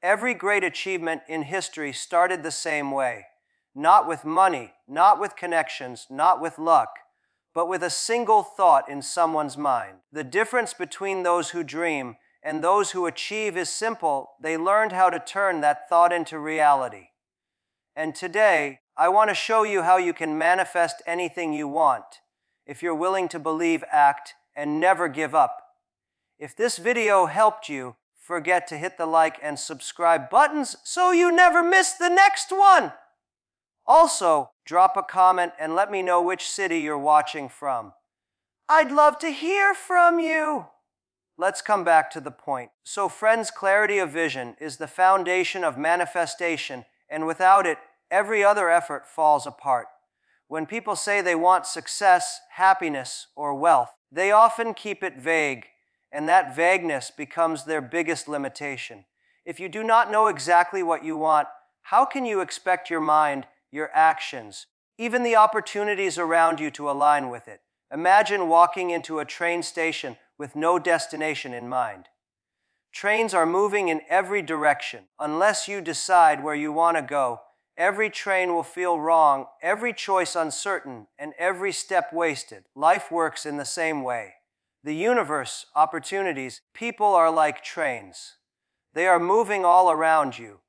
Every great achievement in history started the same way. Not with money, not with connections, not with luck, but with a single thought in someone's mind. The difference between those who dream and those who achieve is simple. They learned how to turn that thought into reality. And today, I want to show you how you can manifest anything you want, if you're willing to believe, act, and never give up. If this video helped you, forget to hit the like and subscribe buttons so you never miss the next one. Also, drop a comment and let me know which city you're watching from. I'd love to hear from you. Let's come back to the point. So friends, clarity of vision is the foundation of manifestation, and without it, every other effort falls apart. When people say they want success, happiness, or wealth, they often keep it vague, and that vagueness becomes their biggest limitation. If you do not know exactly what you want, how can you expect your mind, your actions, even the opportunities around you to align with it? Imagine walking into a train station with no destination in mind. Trains are moving in every direction. Unless you decide where you want to go, every train will feel wrong, every choice uncertain, and every step wasted. Life works in the same way. The universe, opportunities, people are like trains. They are moving all around you.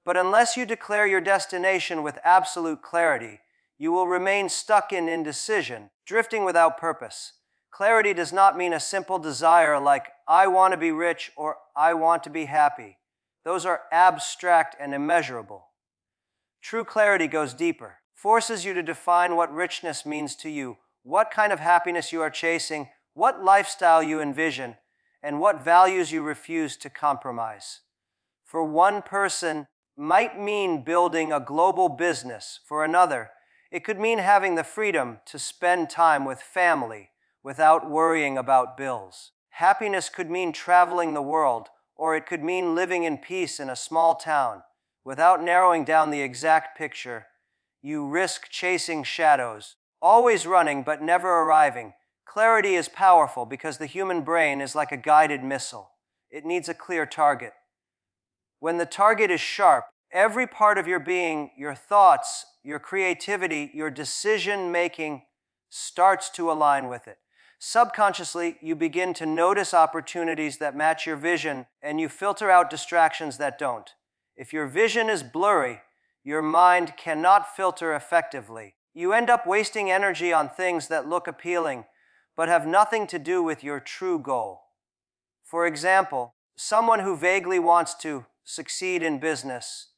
But unless you declare your destination with absolute clarity, you will remain stuck in indecision, drifting without purpose. Clarity does not mean a simple desire like, I want to be rich or I want to be happy. Those are abstract and immeasurable. True clarity goes deeper, forces you to define what richness means to you, what kind of happiness you are chasing, what lifestyle you envision, and what values you refuse to compromise. For one person, might mean building a global business. For another, it could mean having the freedom to spend time with family without worrying about bills. Happiness could mean traveling the world, or it could mean living in peace in a small town. Without narrowing down the exact picture, you risk chasing shadows, always running but never arriving. Clarity is powerful because the human brain is like a guided missile. It needs a clear target. When the target is sharp, every part of your being, your thoughts, your creativity, your decision-making starts to align with it. Subconsciously, you begin to notice opportunities that match your vision, and you filter out distractions that don't. If your vision is blurry, your mind cannot filter effectively. You end up wasting energy on things that look appealing, but have nothing to do with your true goal. For example, someone who vaguely wants to succeed in business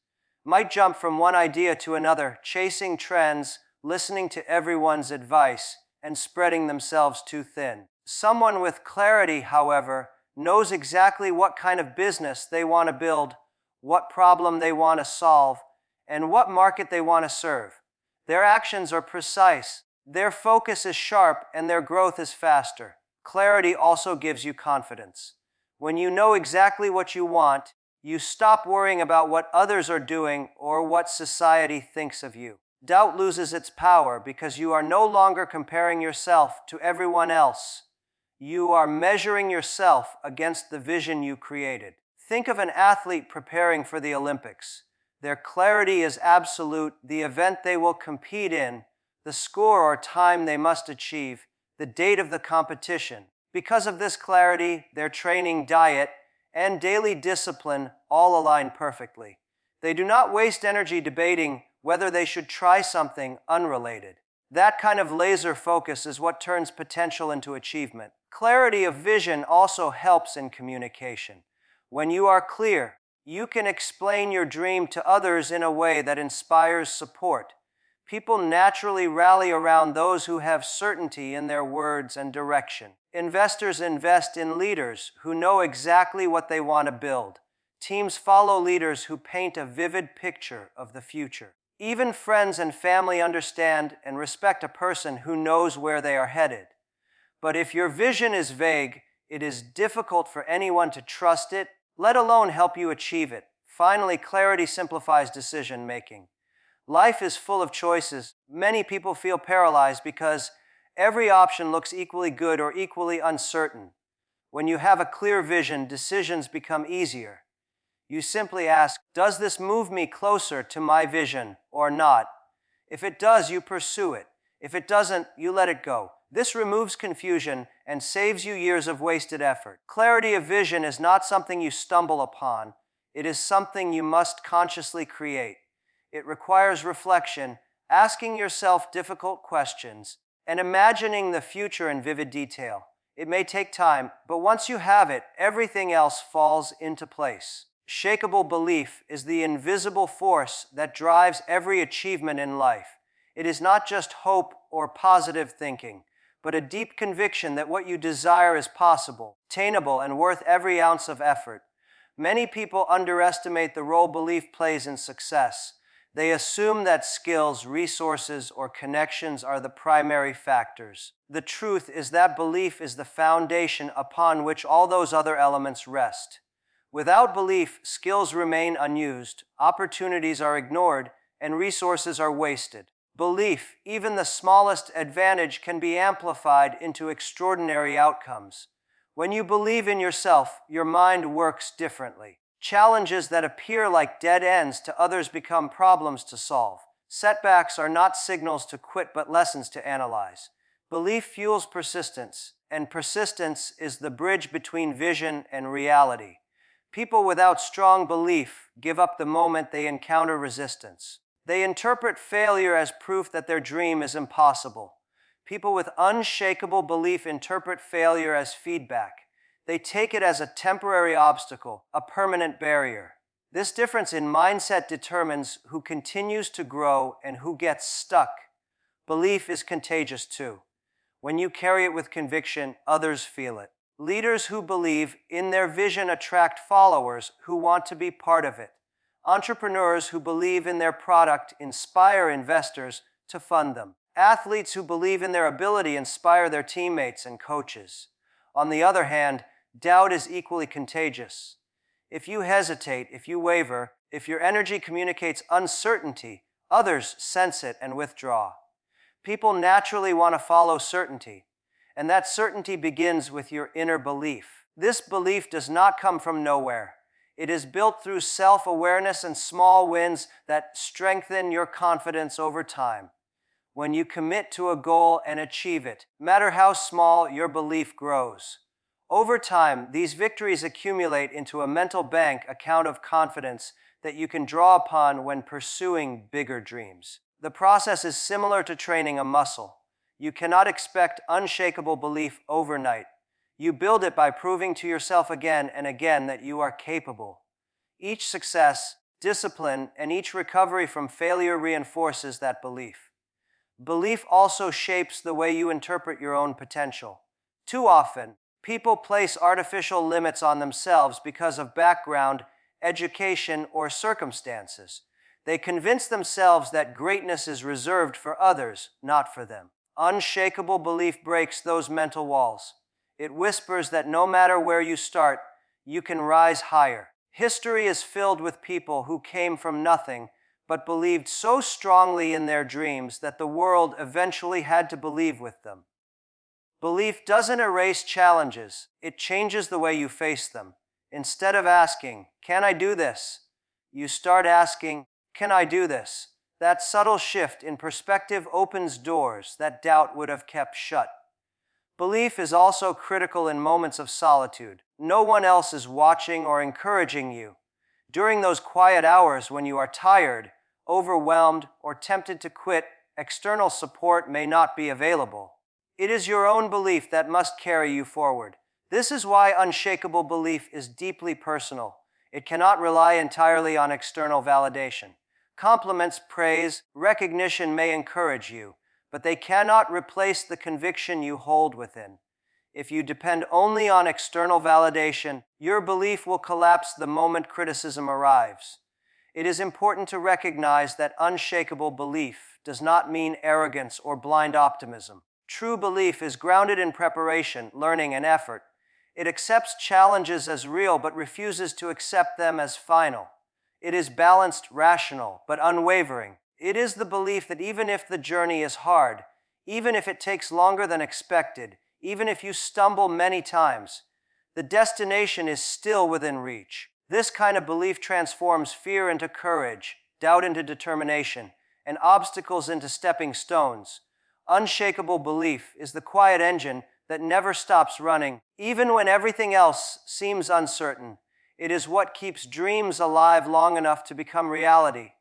might jump from one idea to another, chasing trends, listening to everyone's advice, and spreading themselves too thin. Someone with clarity, however, knows exactly what kind of business they want to build, what problem they want to solve, and what market they want to serve. Their actions are precise, their focus is sharp, and their growth is faster. Clarity also gives you confidence. When you know exactly what you want, you stop worrying about what others are doing or what society thinks of you. Doubt loses its power because you are no longer comparing yourself to everyone else. You are measuring yourself against the vision you created. Think of an athlete preparing for the Olympics. Their clarity is absolute, the event they will compete in, the score or time they must achieve, the date of the competition. Because of this clarity, their training, diet, and daily discipline all align perfectly. They do not waste energy debating whether they should try something unrelated. That kind of laser focus is what turns potential into achievement. Clarity of vision also helps in communication. When you are clear, you can explain your dream to others in a way that inspires support. People naturally rally around those who have certainty in their words and direction. Investors invest in leaders who know exactly what they want to build. Teams follow leaders who paint a vivid picture of the future. Even friends and family understand and respect a person who knows where they are headed. But if your vision is vague, it is difficult for anyone to trust it, let alone help you achieve it. Finally, clarity simplifies decision-making. Life is full of choices. Many people feel paralyzed because every option looks equally good or equally uncertain. When you have a clear vision, decisions become easier. You simply ask, does this move me closer to my vision or not? If it does, you pursue it. If it doesn't, you let it go. This removes confusion and saves you years of wasted effort. Clarity of vision is not something you stumble upon. It is something you must consciously create. It requires reflection, asking yourself difficult questions, and imagining the future in vivid detail. It may take time, but once you have it, everything else falls into place. Shakable belief is the invisible force that drives every achievement in life. It is not just hope or positive thinking, but a deep conviction that what you desire is possible, attainable, and worth every ounce of effort. Many people underestimate the role belief plays in success. They assume that skills, resources, or connections are the primary factors. The truth is that belief is the foundation upon which all those other elements rest. Without belief, skills remain unused, opportunities are ignored, and resources are wasted. Belief, even the smallest advantage, can be amplified into extraordinary outcomes. When you believe in yourself, your mind works differently. Challenges that appear like dead ends to others become problems to solve. Setbacks are not signals to quit, but lessons to analyze. Belief fuels persistence, and persistence is the bridge between vision and reality. People without strong belief give up the moment they encounter resistance. They interpret failure as proof that their dream is impossible. People with unshakable belief interpret failure as feedback. They take it as a temporary obstacle, a permanent barrier. This difference in mindset determines who continues to grow and who gets stuck. Belief is contagious too. When you carry it with conviction, others feel it. Leaders who believe in their vision attract followers who want to be part of it. Entrepreneurs who believe in their product inspire investors to fund them. Athletes who believe in their ability inspire their teammates and coaches. On the other hand, doubt is equally contagious. If you hesitate, if you waver, if your energy communicates uncertainty, others sense it and withdraw. People naturally want to follow certainty, and that certainty begins with your inner belief. This belief does not come from nowhere. It is built through self-awareness and small wins that strengthen your confidence over time. When you commit to a goal and achieve it, no matter how small, your belief grows. Over time, these victories accumulate into a mental bank account of confidence that you can draw upon when pursuing bigger dreams. The process is similar to training a muscle. You cannot expect unshakable belief overnight. You build it by proving to yourself again and again that you are capable. Each success, discipline, and each recovery from failure reinforces that belief. Belief also shapes the way you interpret your own potential. Too often, people place artificial limits on themselves because of background, education, or circumstances. They convince themselves that greatness is reserved for others, not for them. Unshakable belief breaks those mental walls. It whispers that no matter where you start, you can rise higher. History is filled with people who came from nothing, but believed so strongly in their dreams that the world eventually had to believe with them. Belief doesn't erase challenges, it changes the way you face them. Instead of asking, "Can I do this?" you start asking, "Can I do this?" That subtle shift in perspective opens doors that doubt would have kept shut. Belief is also critical in moments of solitude. No one else is watching or encouraging you. During those quiet hours when you are tired, overwhelmed, or tempted to quit, external support may not be available. It is your own belief that must carry you forward. This is why unshakable belief is deeply personal. It cannot rely entirely on external validation. Compliments, praise, recognition may encourage you, but they cannot replace the conviction you hold within. If you depend only on external validation, your belief will collapse the moment criticism arrives. It is important to recognize that unshakable belief does not mean arrogance or blind optimism. True belief is grounded in preparation, learning, and effort. It accepts challenges as real but refuses to accept them as final. It is balanced, rational, but unwavering. It is the belief that even if the journey is hard, even if it takes longer than expected, even if you stumble many times, the destination is still within reach. This kind of belief transforms fear into courage, doubt into determination, and obstacles into stepping stones. Unshakable belief is the quiet engine that never stops running, even when everything else seems uncertain. It is what keeps dreams alive long enough to become reality.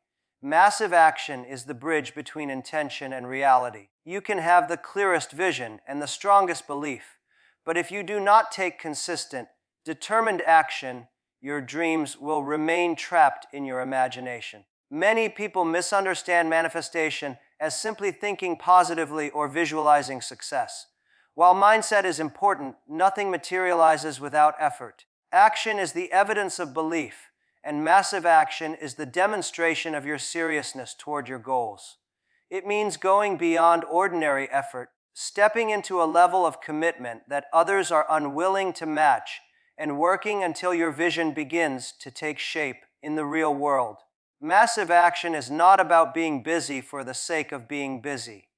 Massive action is the bridge between intention and reality. You can have the clearest vision and the strongest belief, but if you do not take consistent, determined action, your dreams will remain trapped in your imagination. Many people misunderstand manifestation as simply thinking positively or visualizing success. While mindset is important, nothing materializes without effort. Action is the evidence of belief, and massive action is the demonstration of your seriousness toward your goals. It means going beyond ordinary effort, stepping into a level of commitment that others are unwilling to match, and working until your vision begins to take shape in the real world. Massive action is not about being busy for the sake of being busy.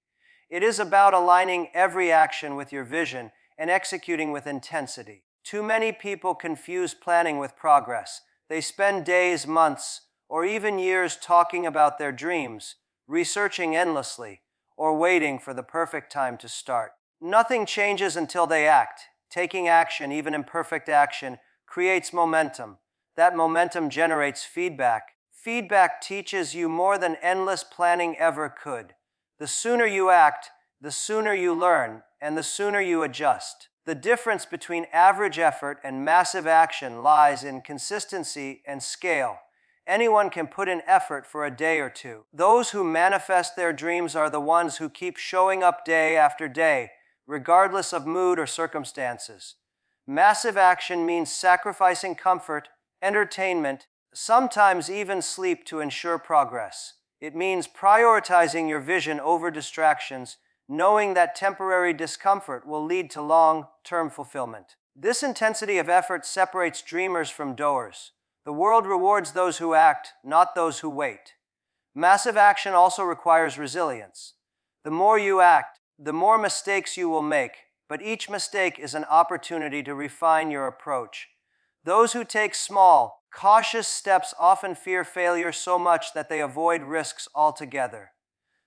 It is about aligning every action with your vision and executing with intensity. Too many people confuse planning with progress. They spend days, months, or even years talking about their dreams, researching endlessly, or waiting for the perfect time to start. Nothing changes until they act. Taking action, even imperfect action, creates momentum. That momentum generates feedback. Feedback teaches you more than endless planning ever could. The sooner you act, the sooner you learn, and the sooner you adjust. The difference between average effort and massive action lies in consistency and scale. Anyone can put in effort for a day or two. Those who manifest their dreams are the ones who keep showing up day after day, regardless of mood or circumstances. Massive action means sacrificing comfort, entertainment, sometimes even sleep to ensure progress. It means prioritizing your vision over distractions, knowing that temporary discomfort will lead to long-term fulfillment. This intensity of effort separates dreamers from doers. The world rewards those who act, not those who wait. Massive action also requires resilience. The more you act, the more mistakes you will make, but each mistake is an opportunity to refine your approach. Those who take small, cautious steps often fear failure so much that they avoid risks altogether.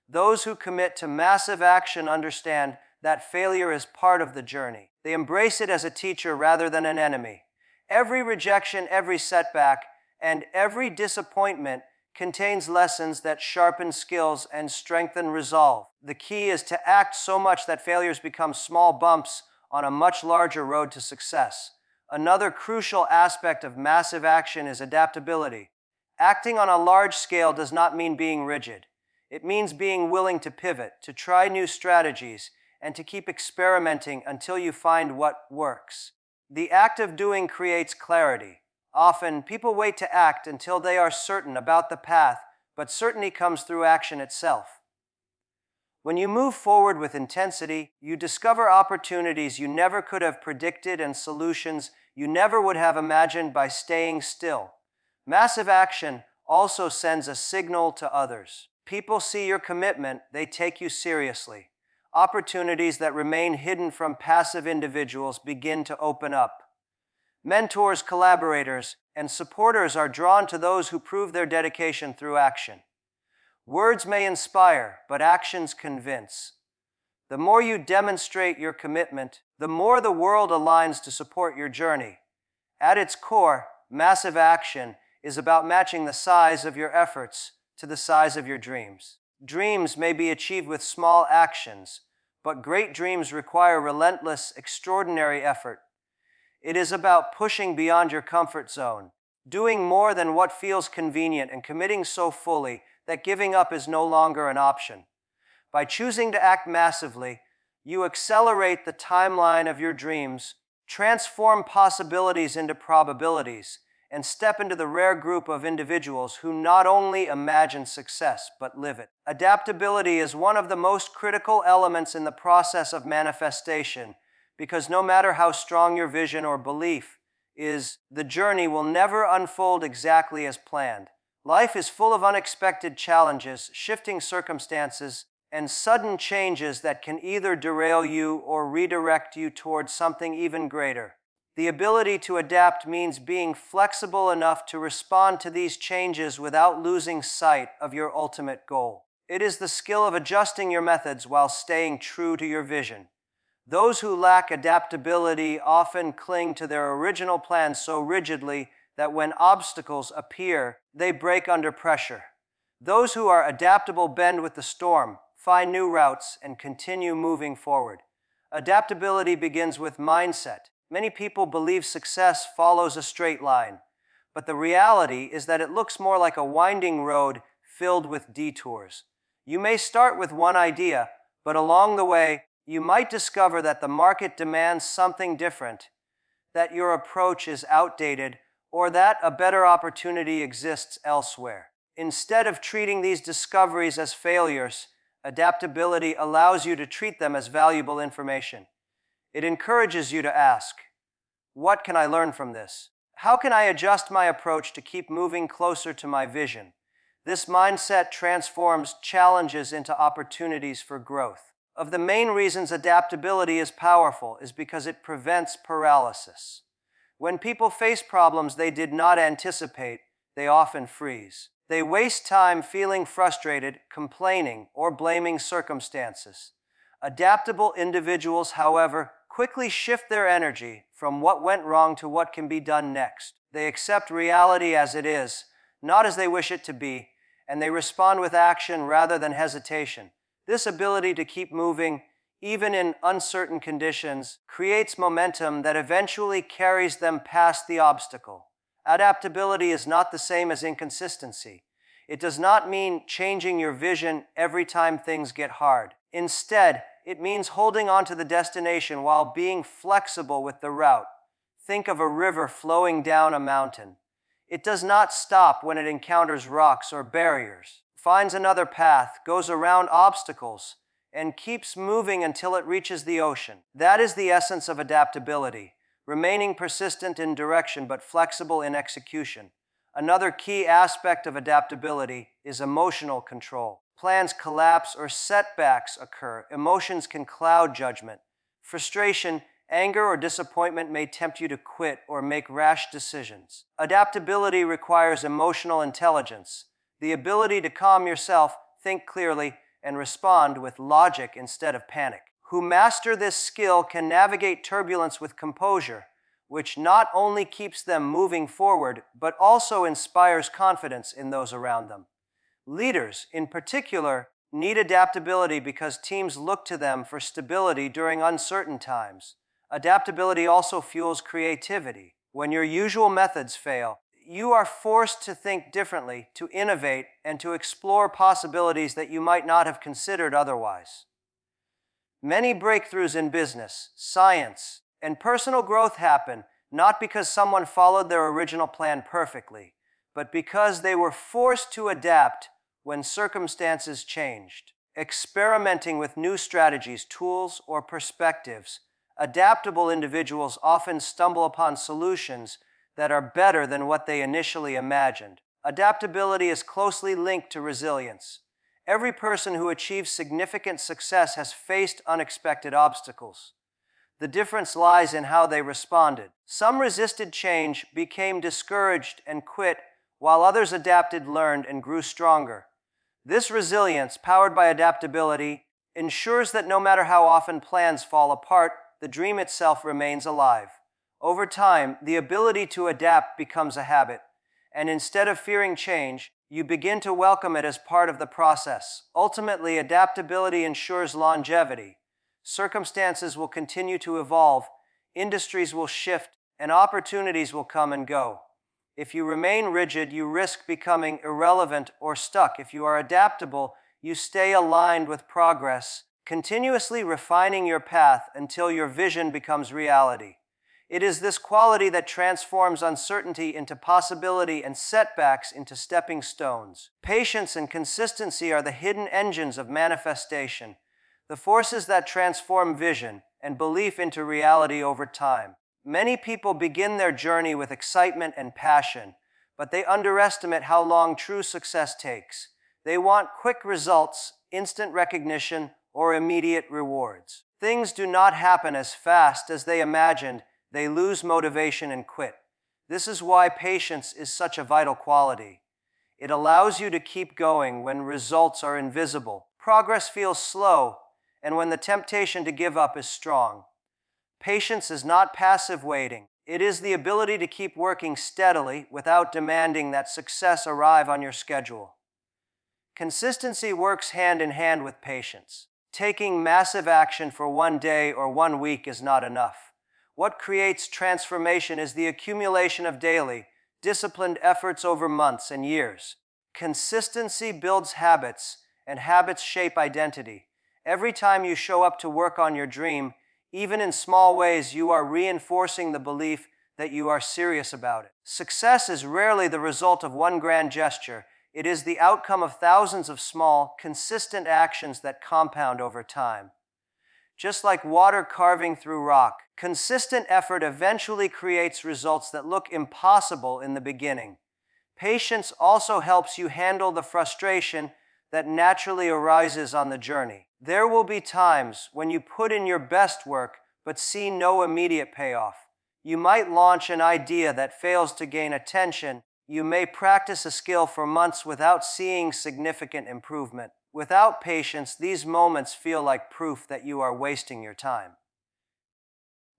Those who commit to massive action understand that failure is part of the journey. They embrace it as a teacher rather than an enemy. Every rejection, every setback, and every disappointment contains lessons that sharpen skills and strengthen resolve. The key is to act so much that failures become small bumps on a much larger road to success. Another crucial aspect of massive action is adaptability. Acting on a large scale does not mean being rigid. It means being willing to pivot, to try new strategies, and to keep experimenting until you find what works. The act of doing creates clarity. Often, people wait to act until they are certain about the path, but certainty comes through action itself. When you move forward with intensity, you discover opportunities you never could have predicted and solutions you never would have imagined by staying still. Massive action also sends a signal to others. People see your commitment, they take you seriously. Opportunities that remain hidden from passive individuals begin to open up. Mentors, collaborators, and supporters are drawn to those who prove their dedication through action. Words may inspire, but actions convince. The more you demonstrate your commitment, the more the world aligns to support your journey. At its core, massive action is about matching the size of your efforts to the size of your dreams. Dreams may be achieved with small actions, but great dreams require relentless, extraordinary effort. It is about pushing beyond your comfort zone, doing more than what feels convenient, and committing so fully that giving up is no longer an option. By choosing to act massively, you accelerate the timeline of your dreams, transform possibilities into probabilities, and step into the rare group of individuals who not only imagine success, but live it. Adaptability is one of the most critical elements in the process of manifestation, because no matter how strong your vision or belief is, the journey will never unfold exactly as planned. Life is full of unexpected challenges, shifting circumstances, and sudden changes that can either derail you or redirect you towards something even greater. The ability to adapt means being flexible enough to respond to these changes without losing sight of your ultimate goal. It is the skill of adjusting your methods while staying true to your vision. Those who lack adaptability often cling to their original plans so rigidly that when obstacles appear, they break under pressure. Those who are adaptable bend with the storm, find new routes, and continue moving forward. Adaptability begins with mindset. Many people believe success follows a straight line, but the reality is that it looks more like a winding road filled with detours. You may start with one idea, but along the way, you might discover that the market demands something different, that your approach is outdated, or that a better opportunity exists elsewhere. Instead of treating these discoveries as failures, adaptability allows you to treat them as valuable information. It encourages you to ask, what can I learn from this? How can I adjust my approach to keep moving closer to my vision? This mindset transforms challenges into opportunities for growth. Of the main reasons adaptability is powerful is because it prevents paralysis. When people face problems they did not anticipate, they often freeze. They waste time feeling frustrated, complaining, or blaming circumstances. Adaptable individuals, however, quickly shift their energy from what went wrong to what can be done next. They accept reality as it is, not as they wish it to be, and they respond with action rather than hesitation. This ability to keep moving, even in uncertain conditions, creates momentum that eventually carries them past the obstacle. Adaptability is not the same as inconsistency. It does not mean changing your vision every time things get hard. Instead, it means holding on to the destination while being flexible with the route. Think of a river flowing down a mountain. It does not stop when it encounters rocks or barriers. It finds another path, goes around obstacles, and keeps moving until it reaches the ocean. That is the essence of adaptability, remaining persistent in direction but flexible in execution. Another key aspect of adaptability is emotional control. Plans collapse or setbacks occur. Emotions can cloud judgment. Frustration, anger, or disappointment may tempt you to quit or make rash decisions. Adaptability requires emotional intelligence, the ability to calm yourself, think clearly, and respond with logic instead of panic. Who master this skill can navigate turbulence with composure, which not only keeps them moving forward, but also inspires confidence in those around them. Leaders, in particular, need adaptability because teams look to them for stability during uncertain times. Adaptability also fuels creativity. When your usual methods fail, you are forced to think differently, to innovate, and to explore possibilities that you might not have considered otherwise. Many breakthroughs in business, science, and personal growth happen not because someone followed their original plan perfectly, but because they were forced to adapt when circumstances changed. Experimenting with new strategies, tools, or perspectives, adaptable individuals often stumble upon solutions that are better than what they initially imagined. Adaptability is closely linked to resilience. Every person who achieves significant success has faced unexpected obstacles. The difference lies in how they responded. Some resisted change, became discouraged, and quit, while others adapted, learned, and grew stronger. This resilience, powered by adaptability, ensures that no matter how often plans fall apart, the dream itself remains alive. Over time, the ability to adapt becomes a habit, and instead of fearing change, you begin to welcome it as part of the process. Ultimately, adaptability ensures longevity. Circumstances will continue to evolve, industries will shift, and opportunities will come and go. If you remain rigid, you risk becoming irrelevant or stuck. If you are adaptable, you stay aligned with progress, continuously refining your path until your vision becomes reality. It is this quality that transforms uncertainty into possibility and setbacks into stepping stones. Patience and consistency are the hidden engines of manifestation, the forces that transform vision and belief into reality over time. Many people begin their journey with excitement and passion, but they underestimate how long true success takes. They want quick results, instant recognition, or immediate rewards. Things do not happen as fast as they imagined. They lose motivation and quit. This is why patience is such a vital quality. It allows you to keep going when results are invisible, progress feels slow, and when the temptation to give up is strong. Patience is not passive waiting. It is the ability to keep working steadily without demanding that success arrive on your schedule. Consistency works hand in hand with patience. Taking massive action for one day or 1 week is not enough. What creates transformation is the accumulation of daily, disciplined efforts over months and years. Consistency builds habits, and habits shape identity. Every time you show up to work on your dream, even in small ways, you are reinforcing the belief that you are serious about it. Success is rarely the result of one grand gesture. It is the outcome of thousands of small, consistent actions that compound over time. Just like water carving through rock, consistent effort eventually creates results that look impossible in the beginning. Patience also helps you handle the frustration that naturally arises on the journey. There will be times when you put in your best work but see no immediate payoff. You might launch an idea that fails to gain attention. You may practice a skill for months without seeing significant improvement. Without patience, these moments feel like proof that you are wasting your time.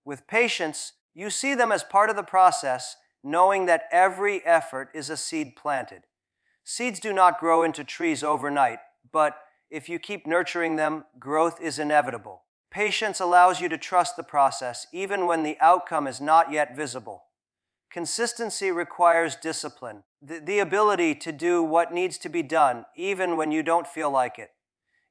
With patience, you see them as part of the process, knowing that every effort is a seed planted. Seeds do not grow into trees overnight, but if you keep nurturing them, growth is inevitable. Patience allows you to trust the process, even when the outcome is not yet visible. Consistency requires discipline, the ability to do what needs to be done, even when you don't feel like it.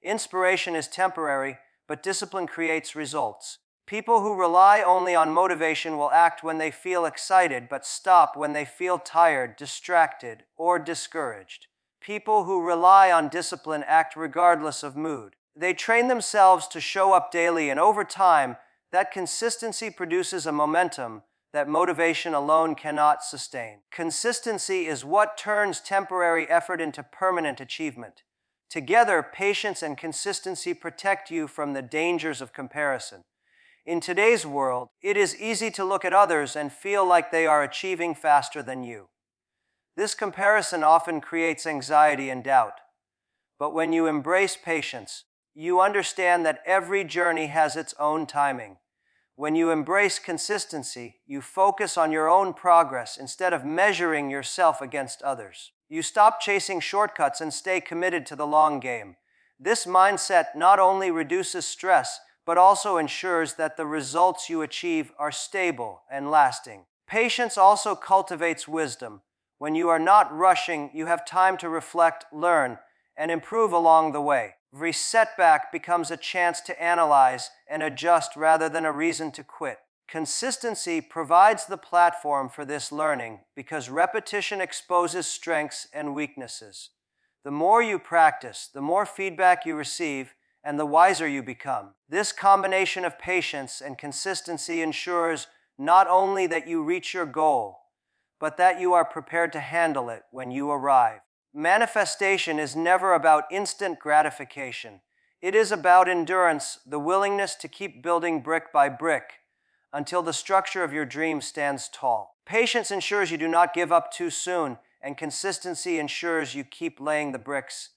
Inspiration is temporary, but discipline creates results. People who rely only on motivation will act when they feel excited, but stop when they feel tired, distracted, or discouraged. People who rely on discipline act regardless of mood. They train themselves to show up daily, and over time, that consistency produces a momentum that motivation alone cannot sustain. Consistency is what turns temporary effort into permanent achievement. Together, patience and consistency protect you from the dangers of comparison. In today's world, it is easy to look at others and feel like they are achieving faster than you. This comparison often creates anxiety and doubt. But when you embrace patience, you understand that every journey has its own timing. When you embrace consistency, you focus on your own progress instead of measuring yourself against others. You stop chasing shortcuts and stay committed to the long game. This mindset not only reduces stress, but also ensures that the results you achieve are stable and lasting. Patience also cultivates wisdom. When you are not rushing, you have time to reflect, learn, and improve along the way. Every setback becomes a chance to analyze and adjust rather than a reason to quit. Consistency provides the platform for this learning because repetition exposes strengths and weaknesses. The more you practice, the more feedback you receive, and the wiser you become. This combination of patience and consistency ensures not only that you reach your goal, but that you are prepared to handle it when you arrive. Manifestation is never about instant gratification. It is about endurance, the willingness to keep building brick by brick until the structure of your dream stands tall. Patience ensures you do not give up too soon, and consistency ensures you keep laying the bricks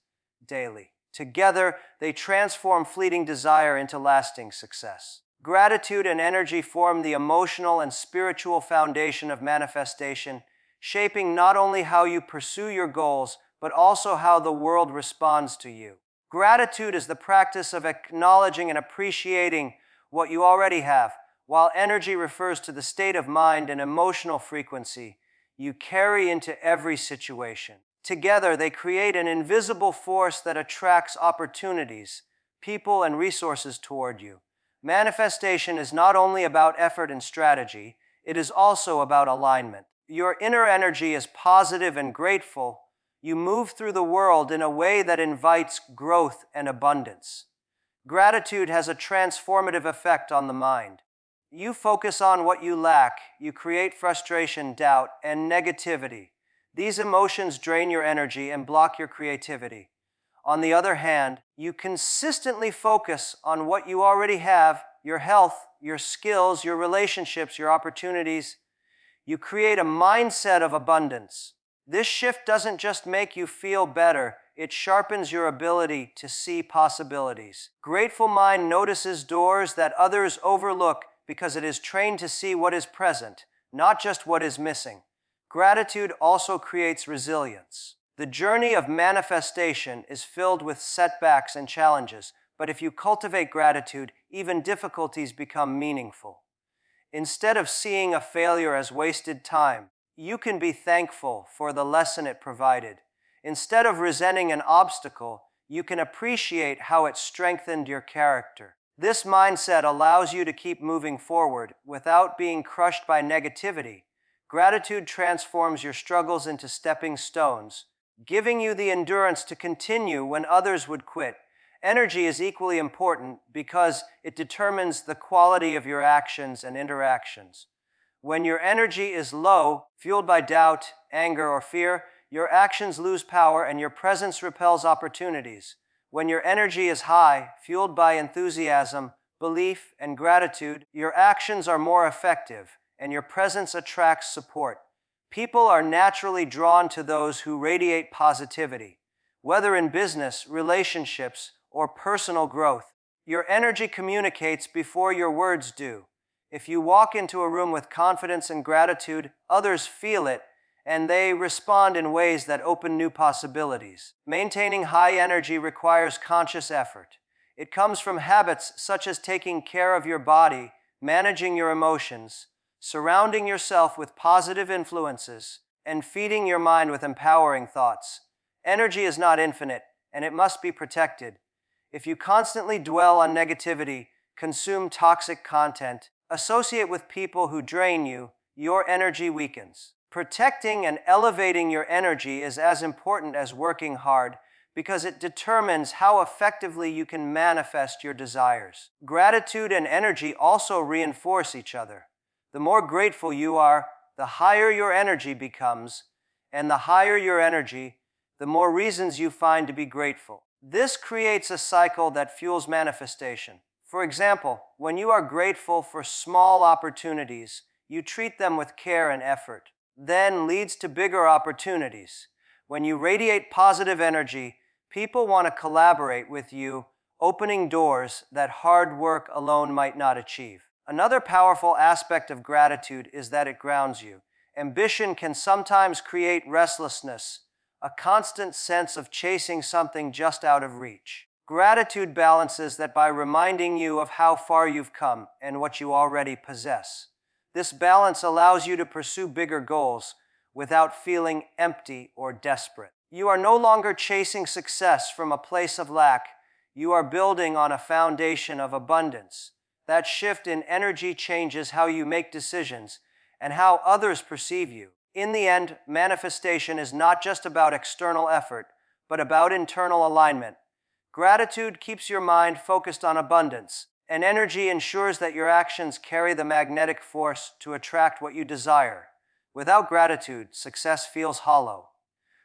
daily. Together, they transform fleeting desire into lasting success. Gratitude and energy form the emotional and spiritual foundation of manifestation, shaping not only how you pursue your goals, but also how the world responds to you. Gratitude is the practice of acknowledging and appreciating what you already have, while energy refers to the state of mind and emotional frequency you carry into every situation. Together, they create an invisible force that attracts opportunities, people, and resources toward you. Manifestation is not only about effort and strategy, it is also about alignment. Your inner energy is positive and grateful. You move through the world in a way that invites growth and abundance. Gratitude has a transformative effect on the mind. You focus on what you lack, you create frustration, doubt, and negativity. These emotions drain your energy and block your creativity. On the other hand, you consistently focus on what you already have, your health, your skills, your relationships, your opportunities. You create a mindset of abundance. This shift doesn't just make you feel better, it sharpens your ability to see possibilities. Grateful mind notices doors that others overlook because it is trained to see what is present, not just what is missing. Gratitude also creates resilience. The journey of manifestation is filled with setbacks and challenges, but if you cultivate gratitude, even difficulties become meaningful. Instead of seeing a failure as wasted time, you can be thankful for the lesson it provided. Instead of resenting an obstacle, you can appreciate how it strengthened your character. This mindset allows you to keep moving forward without being crushed by negativity. Gratitude transforms your struggles into stepping stones, giving you the endurance to continue when others would quit. Energy is equally important because it determines the quality of your actions and interactions. When your energy is low, fueled by doubt, anger, or fear, your actions lose power and your presence repels opportunities. When your energy is high, fueled by enthusiasm, belief, and gratitude, your actions are more effective and your presence attracts support. People are naturally drawn to those who radiate positivity, whether in business, relationships, or personal growth. Your energy communicates before your words do. If you walk into a room with confidence and gratitude, others feel it, and they respond in ways that open new possibilities. Maintaining high energy requires conscious effort. It comes from habits such as taking care of your body, managing your emotions, surrounding yourself with positive influences, and feeding your mind with empowering thoughts. Energy is not infinite, and it must be protected. If you constantly dwell on negativity, consume toxic content, associate with people who drain you, your energy weakens. Protecting and elevating your energy is as important as working hard because it determines how effectively you can manifest your desires. Gratitude and energy also reinforce each other. The more grateful you are, the higher your energy becomes, and the higher your energy, the more reasons you find to be grateful. This creates a cycle that fuels manifestation. For example, when you are grateful for small opportunities, you treat them with care and effort, then leads to bigger opportunities. When you radiate positive energy, people want to collaborate with you, opening doors that hard work alone might not achieve. Another powerful aspect of gratitude is that it grounds you. Ambition can sometimes create restlessness, a constant sense of chasing something just out of reach. Gratitude balances that by reminding you of how far you've come and what you already possess. This balance allows you to pursue bigger goals without feeling empty or desperate. You are no longer chasing success from a place of lack. You are building on a foundation of abundance. That shift in energy changes how you make decisions and how others perceive you. In the end, manifestation is not just about external effort, but about internal alignment. Gratitude keeps your mind focused on abundance, and energy ensures that your actions carry the magnetic force to attract what you desire. Without gratitude, success feels hollow.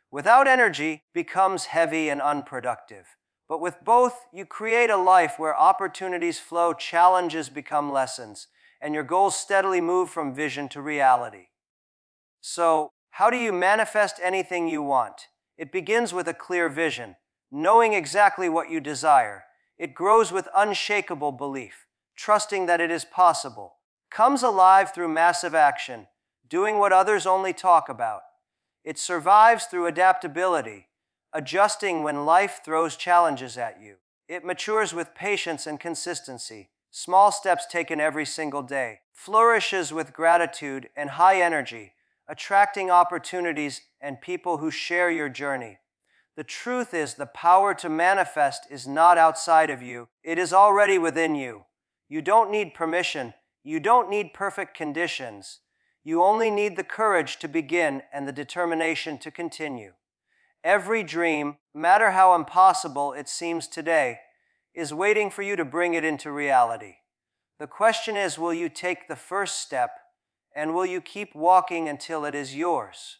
Without energy, it becomes heavy and unproductive. But with both, you create a life where opportunities flow, challenges become lessons, and your goals steadily move from vision to reality. So, how do you manifest anything you want? It begins with a clear vision, knowing exactly what you desire. It grows with unshakable belief, trusting that it is possible. Comes alive through massive action, doing what others only talk about. It survives through adaptability, adjusting when life throws challenges at you. It matures with patience and consistency, small steps taken every single day. Flourishes with gratitude and high energy, attracting opportunities and people who share your journey. The truth is, the power to manifest is not outside of you. It is already within you. You don't need permission. You don't need perfect conditions. You only need the courage to begin and the determination to continue. Every dream, no matter how impossible it seems today, is waiting for you to bring it into reality. The question is, will you take the first step, and will you keep walking until it is yours?